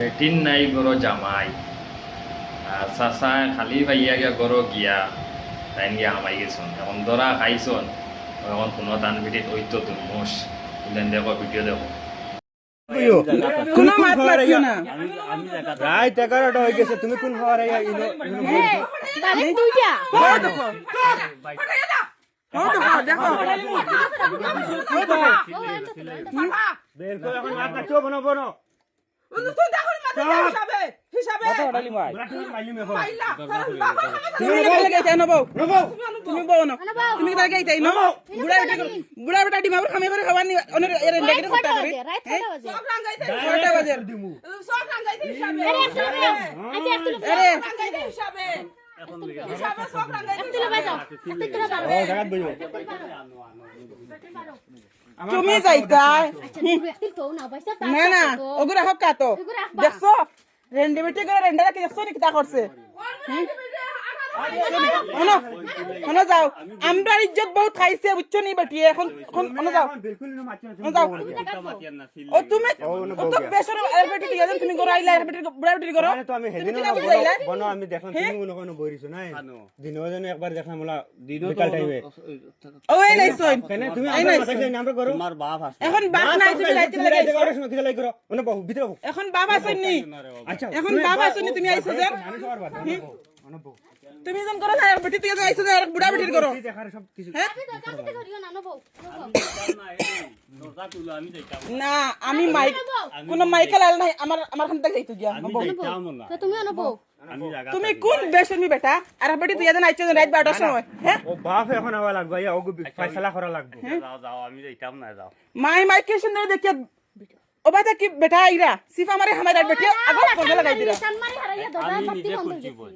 বেটিন নাই গরো জামাই আর চাচা খালি ভাইয়া গিয়া গরো গিয়া তাই গিয়া আমাই গেছন এখন দরা খাইছন এখন কোনো টান ভিডিত ওইতো তুমি মোষ তুলেন দেখো ভিডিও দেখো কোনো মাত মাতিও না রাত 11টা হয়ে গেছে তুমি কোন হওয়ার বুড়া বেটা ডিমা খামে করে খাবার নি অনেক এর লেগে কথা করে 6টা বাজে সব রাঙ্গাইতে হিসাবে আরে তুমি যাইতা না না ওগুলা হক কাতো দেখছো রেন্ডিবিটি করে রেন্ডারা কি দেখছো নি কিটা করছে শোনো যাও আমরা ইজ্জত বহুত খাইছে বুঝছো নি বেটি এখন যাও যাও ও তুমি ও তো বেশরে আর বেটি কি জানেন তুমি করে আইলা বেটি বুড়া বেটি করো তো আমি হেদিন বনো আমি দেখলাম তুমি মনে কোনো বইরিছো না দিনও জানো একবার দেখলাম মোলা বিকাল টাইমে ও এই লাইছন কেন তুমি আমরা মাথায় আমরা করো তোমার বাপ আছে এখন বাপ নাই তুমি লাইতে লাগাই সময় কিলা করো মানে বহু ভিতরে এখন বাপ আছেন নি আচ্ছা এখন বাপ আছেন নি তুমি আইছো যে তুমি জন করো আর বেটি তুই আইছো যে আর বুড়া বেটির করো সব কিছু না আমি মাইক কোন মাইকেল আল নাই আমার খান থেকে যাইতো গিয়া তুমি আনবো তুমি কোন বেশমি বেটা আর বেটি তুই যেন আইছো রাত 12টার সময় হ্যাঁ ও বাপ এখন আওয়া লাগবে ইয়া ওগো ফয়সালা করা লাগবে যাও আমি যাইতাম না যাও মাইক কে সুন্দর দেখিয়া ও বাতা কি বেটা আইরা সিফা মারে হামার বেটি আগো পড়ে লাগাই দিরা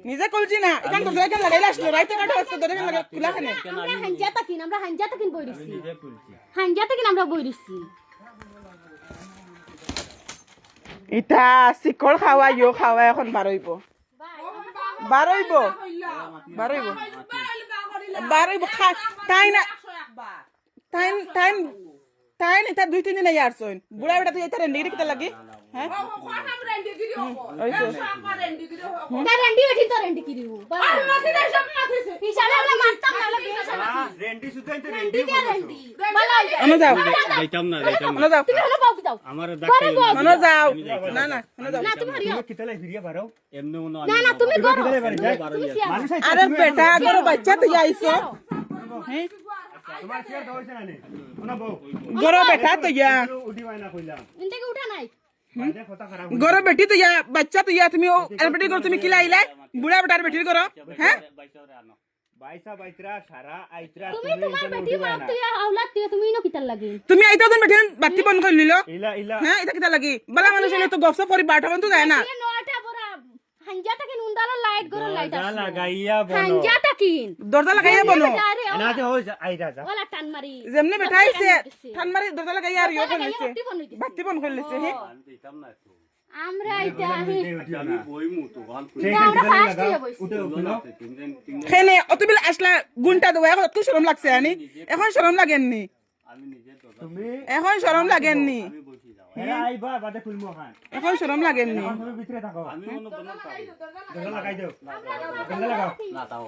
নিজে কলজি না এখান তো দেখেন লাগাইলা আসলো রাইতে কাটা আসতো দেখেন লাগা কুলা খানে আমরা হাঞ্জাতা কিন বইরিছি হাঞ্জাতা কিন আমরা বইরিছি ইটা সিকল খাওয়া ইও খাওয়া এখন বারইব তাই না তাই না তার 2-3 দিন আইয়ারছন বুড়া বেটা তুই এটা রেন্ডি কিটা লাগি হ্যাঁ তার রেন্ডি বেটি তো রেন্ডি কিরিউ আর মাথি না সব মাথিছে হিসাবে আমরা মারতাম না রেন্ডি সুতাই তো রেন্ডি রেন্ডি বালা মনে যাও যাইতাম না মনে যাও তুমি হলো বাবু দাও আমার ডাক্তার মনে যাও না মনে যাও না তুমি হারিও কিতা লাই ফিরিয়া বারো এমনি মনে না তুমি করো মানুষ আরে বেটা গরো বাচ্চা তুই আইছো হ্যাঁ তোমার শেয়ার দাওইছ না নে শোনা বউ গরো বেটা তো ইয়া উঠি বাইনা কইলাম ইনতে উঠা নাই বাইরে কথা খারাপ গরো বেটি তো ইয়া বাচ্চা তো ইয়া তুমি আর বেটি গরো তুমি কি লাইলে বুড়া বেটার বেটির গরো হ্যাঁ বাইসা বাইত্রা সারা আইত্রা তুমি তোমার বেটি বাপ তুই আওলাদ তুই তুমি ইনো কিতার লাগি তুমি আইতা দিন বেটি বাতি বন্ধ করে নিলো ইলা ইলা হ্যাঁ এটা কিতা লাগি বালা মানুষ হলে তো গফসা পরি বাটা বন্ধ যায় না নটা বড়া হাঞ্জাতা কিন উন্দালা লাইট গরো লাইট যা লাগাইয়া বনো হাঞ্জাতা কিন দরজা লাগাইয়া বনো এনাতে হই আইরা যা ওলা টান মারি যেমনে বেটা আইছে ঠান মারি দরজা লাগাইয়া আর ইও করলিছে বাতি বন্ধ করলিছে হ্যাঁ যাইতাম না তো আমরা এটা আমি বইমু তো গান কই আমরা ফাস্ট হয়ে বইছি উঠে উঠলো খেনে অতবিল আসলা গুনটা দেওয়া এখন তো শরম লাগছে আনি এখন শরম লাগেননি আমি নিজে তো তুমি এখন শরম লাগেননি আমি বসি যাও এরা আইবা বাদে খুলমু খান এখন শরম লাগেননি তুমি ভিতরে থাকো আমি মনে বলতাম দরজা লাগাই দাও দরজা লাগাও না তাও